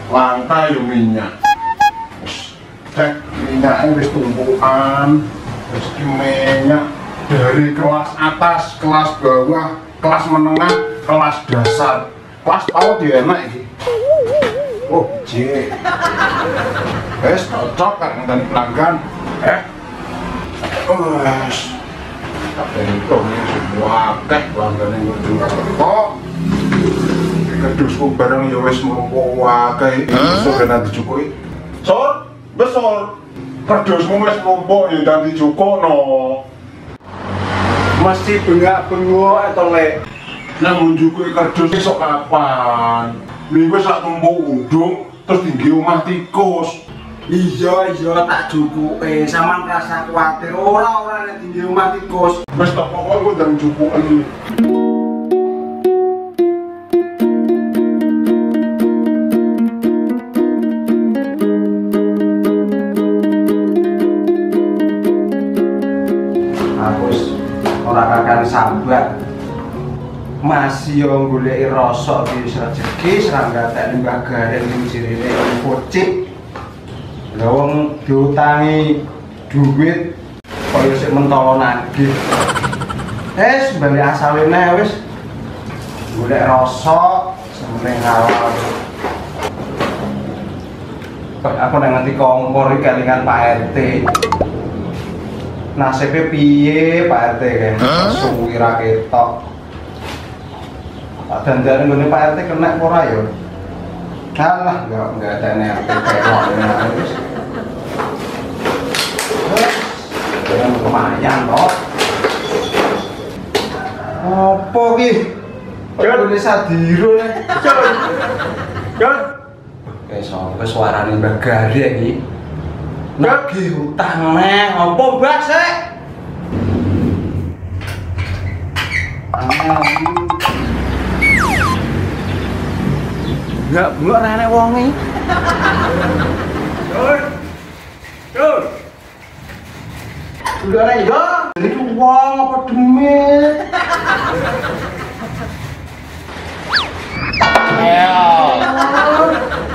Lantai yo minyak. Cek minyaknya wis tumpukan. Wis minyak dari kelas atas, kelas bawah, kelas menengah, kelas dasar. Kelas bawah dia enak iki. Oh, jek. Wis cocok kan dan pelanggan. Wes. Tapi itu semua akeh pelanggan yang kok. Kedusku bareng ya wis mrumpo wae sore nanti cukuki. Sor, besor. Kedusmu wis mrumpo ya nanti cukukno. Mesti bengak-bengok atau lek. Nang njukuki kedus esuk kapan? Minggu sak tumpuk undung terus tinggi omah tikus. Iya tak cukuke. Sampeyan rasa kuwatir ora nek tinggi omah tikus. Wis tak pokok ndang cukuken. Kakak sambat masih yang goleki rasa iki rezeki serangga tak limbah garing ning jirine pocik. Lah wong diutangi duit kaya sik mentolo nagih. Bali asaline wis golek rasa semene awal. Aku nang nganti kompor iki kelingan Pak RT. Nasibnya piye Pak RT kan? Suwi ra ketok. Tak dandane ngene Pak RT kena ora ya? Kalah enggak ada nek ketok wis. Jangan lumayan toh. Apa ki? Kok sadiro nek. Jon. Sampai suarane Mbak Gari iki. Nagih utang neh, apa mbak sih? Enggak bengok nenek wongi. Dur. Udah nek yo. Jadi wong apa demit?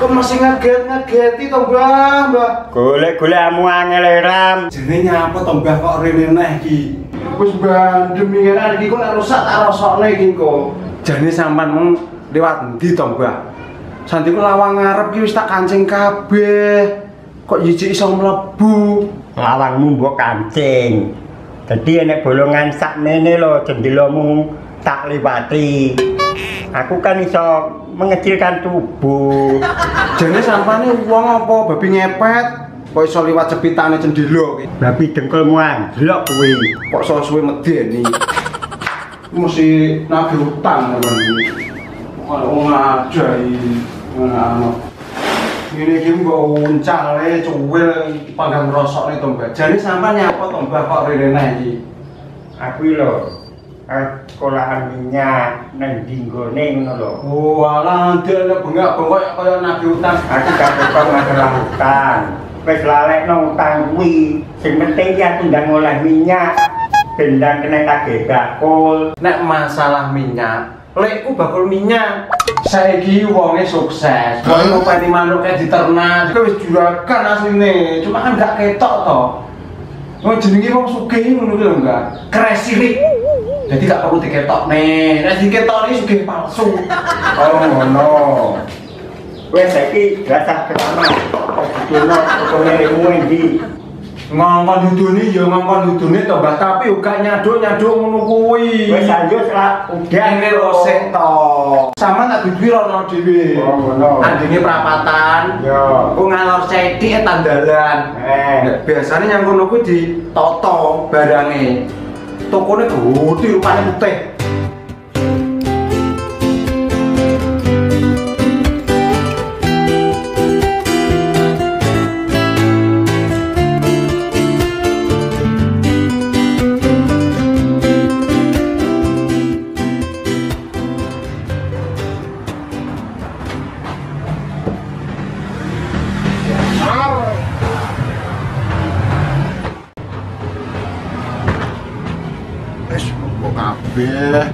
Kok masih ngegeti toh Mbah? Golek-golekmu angel ram. Jenenge nyapa toh Mbah kok rene neh iki? Wis bandem iki kok nek rusak tak rosokne iki kok. Jane sampean mung liwat endi toh Mbah? Santiku lawang ngarep iki wis tak kancing kabeh. Kok jijik iso mlebu? Lawangmu mbok kancing. Dadi enek bolongan sakmene lho jendelamu tak liwati. Aku kan iso mengecilkan tubuh. Jane sampane wong apa babi ngepet kok iso liwat jepitane jendela iki. Babi dengkulmu anjlok kuwi. Kok suwe medeni. Mesti nagih utang ngono iki. Kok ngajai ngono. Ngene iki mbok uncale cuwil panggang rosokne to Mbak. Jane sampean nyapa to Mbak kok rene iki? Aku lho sekolahan minyak nang dinggone ngono lho. Oh, alah ndek bengak-bengok kaya nagih utang. Aku gak kok masalah utang. Wis lalekno utang kuwi. Sing penting ya tundang ngolah minyak. Bendang kena kagih bakul. Nek masalah minyak, lekku bakul minyak. Saiki wonge sukses. Wong ngopeni manuke diternak. Wis juragan asline. Cuma kan gak ketok to. Oh jenenge wong sugih ngono ki lho enggak. Kresilik. Jadi gak perlu diketok nih. Nek diketok iki sugih palsu. Oh ngono. Wes saiki rasah ketama. Ditono kono endi. Ngongkon dudune ya ngongkon dudune to, Mbah, tapi uga nyaduk-nyaduk ngono kuwi. Wis ayo selak udah ngerosek to. Sama tak duduhi rono dhewe. Oh ngono. Andenge prapatan. Yo. Ku ngalor cedhik tandalan. Biasane yang ngono kuwi ditoto barange. Tokone gede rupane putih. kabeh.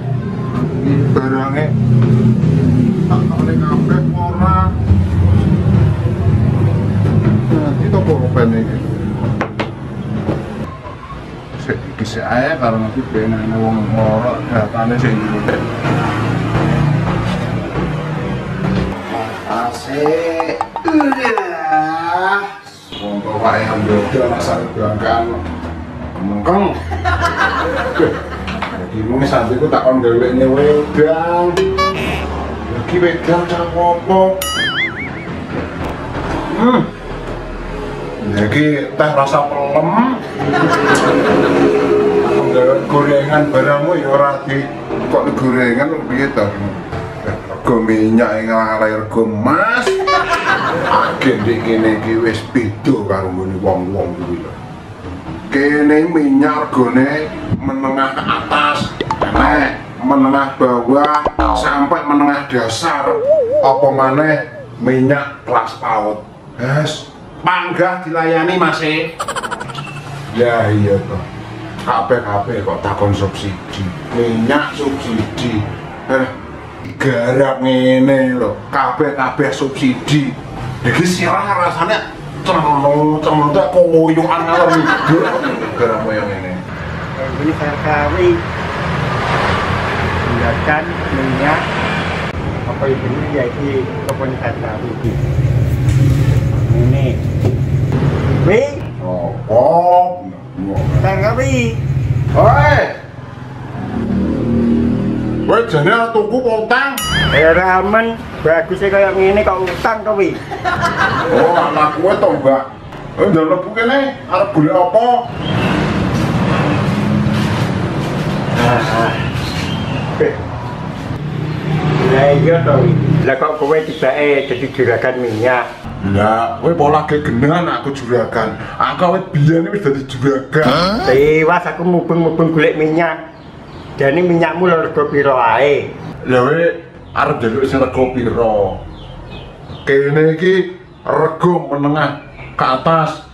Iki barange tak oleh kabeh ora. Nanti toko open iki. Iki sik ae karo nanti benane wong ora datane sing ngene. Asik. Wong kok wae ambil asal bangkan. Mengkong. Iki mung sampeku tak kon gawene wedang. Iki wedang cak opo? Iki teh rasa pelem. Gorengan barangmu ya ora di kok gorengan piye to? Rego minyak ngalai rego emas. Agen iki kene iki wis beda karo ngene wong-wong kuwi lho. Kene minyak regane menengah ke atas, menengah bawah, sampai menengah dasar. Apa maneh minyak kelas PAUD. Yes, panggah dilayani masih. Ya iya toh. Kabeh kok takon subsidi. Minyak subsidi. Garap ngene lho, kabeh subsidi. Iki sirah rasane cemong tak koyukan ngalor ngidul garap koyo ngene. Ini Ferrari tindakan minyak apa itu ya ini komponi Ferrari ini wih Oh, Ferrari woi jane tuku utang. ramen bagusnya kayak gini kok utang kok wih. Oh, anak kowe to, Mbak. Ndang lebu kene arep golek apa? Lah iya to wih. Lah kok kowe tibake dadi juragan minyak. Lah, kowe pola gegenan aku juragan. Aku awet biyen wis dadi juragan. Tewas aku mubeng-mubeng golek minyak. Jane minyakmu lho rego piro ae. Lah kowe arep njaluk sing rego piro? Kene iki rego menengah ke atas,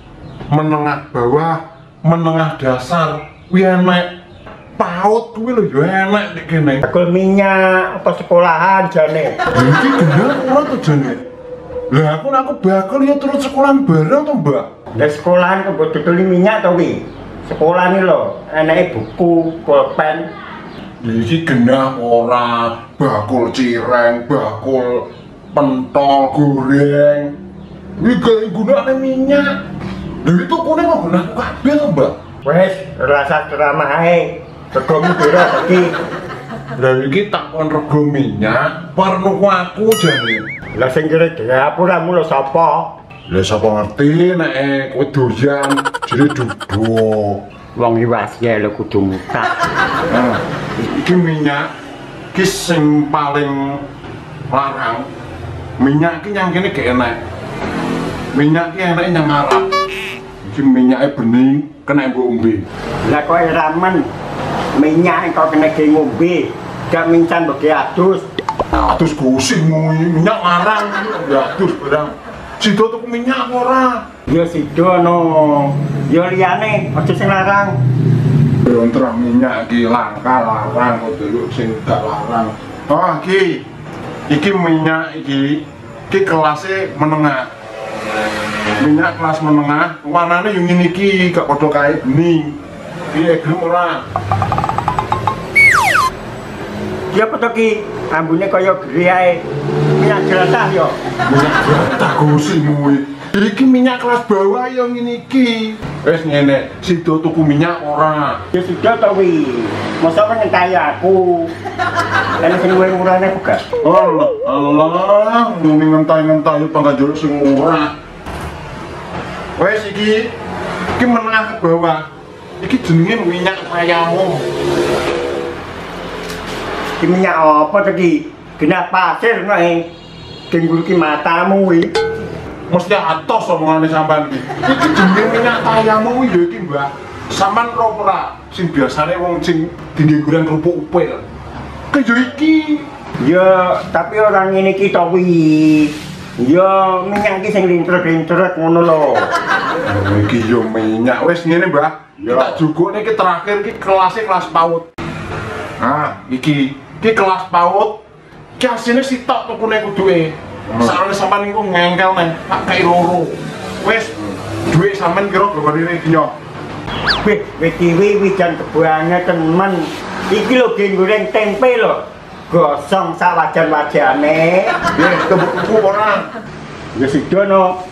menengah bawah, menengah dasar. Kuwi enek. PAUD kuwi lho ya enek nek kene. Bakul minyak apa sekolahan jane. Iki bener ora to jane. Lah aku bakal ya turun sekolahan bareng to, Mbak. Lah sekolahan kok mbok dodoli minyak to wi. Sekolah ini lho, enake buku, pulpen. Iki genah ora bakul cireng, bakul pentol goreng. Iki gunane minyak. Lha itu kene kok gunane kabeh to, Mbak. Wes, rasa ceramah ae. Regomu piro iki? Lah iki tak kon rego minyak, perlu aku jane. Lah sing kira dapuramu lho sapa? Lah sapa ngerti nek kowe doyan jere duduk. Wong iwas ya lho kudu mutak. Nah, iki minyak iki sing paling larang. Minyak iki nyang kene gak enak. Minyak iki enake nyang Arab. Iki minyake bening kena mbok ombe. Lah kowe ramen minyak kok kena ge ngombe. Gak mincan mbok adus. Adus gosingmu minyak larang ya adus barang. Sido tuku minyak ora? Ya sido no. Ya liyane aja sing larang. Lontrah minyak iki langka larang kok delok sing gak larang. Oh iki minyak iki kelasé menengah. Minyak kelas menengah, warnane yo ngene iki gak padha kae bening. Piye gelem ora? Ya apa ki ambune kaya gere ae. Minyak jelatah yo. Minyak jelatah gosingmu iki minyak kelas bawah yo ngene iki. Wis ngene, sido tuku minyak ora? Ya sudah to wi. Mosok kan ngenteni aku. Lan sing murah-murahne buka. Allah, muni ngentai-ngentai panggajul sing murah. Wes iki menengah ke bawah. Iki jenenge minyak ayammu. Iki minyak apa to ki? Genah pasir nek denggulki matamu wi. Mesti atos omongane sampean iki. Iki jenenge minyak ayammu ya iki, Mbak. Sampeyan ro ora sing biasane wong sing dinggo goreng kerupuk upil. Kaya iki. Ya, tapi orang ngene iki to wi. Ya minyak iki sing lintrut-lintrut ngono lho. Iki yo minyak wis ngene, Mbah. Tak jukuk niki terakhir iki kelasé kelas PAUD. Ah, iki kelas PAUD. Ki asine sitok tukune kuduke. Sakjane sampean niku ngengkel neh, tak kei loro. Wis dhuwit sampean kira gawari dinyo. Wis kiwi wijan kebuange temen. Iki lho ge goreng tempe lho. Gosong sak wajan-wajane. Nggih, tembuk ora. Ya sidono.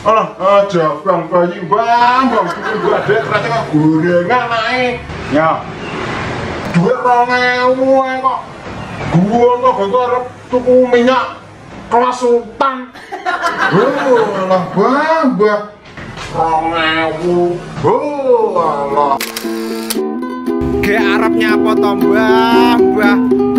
Alah, aja bang bayi bang tuku gua adek ternyata kok gorengan naik. Ya. Duit 2.000 ae kok. Gua kok arep tuku minyak kelas sultan. Alah bang, 2.000. Allah. Ge arep nyapa to, Mbah?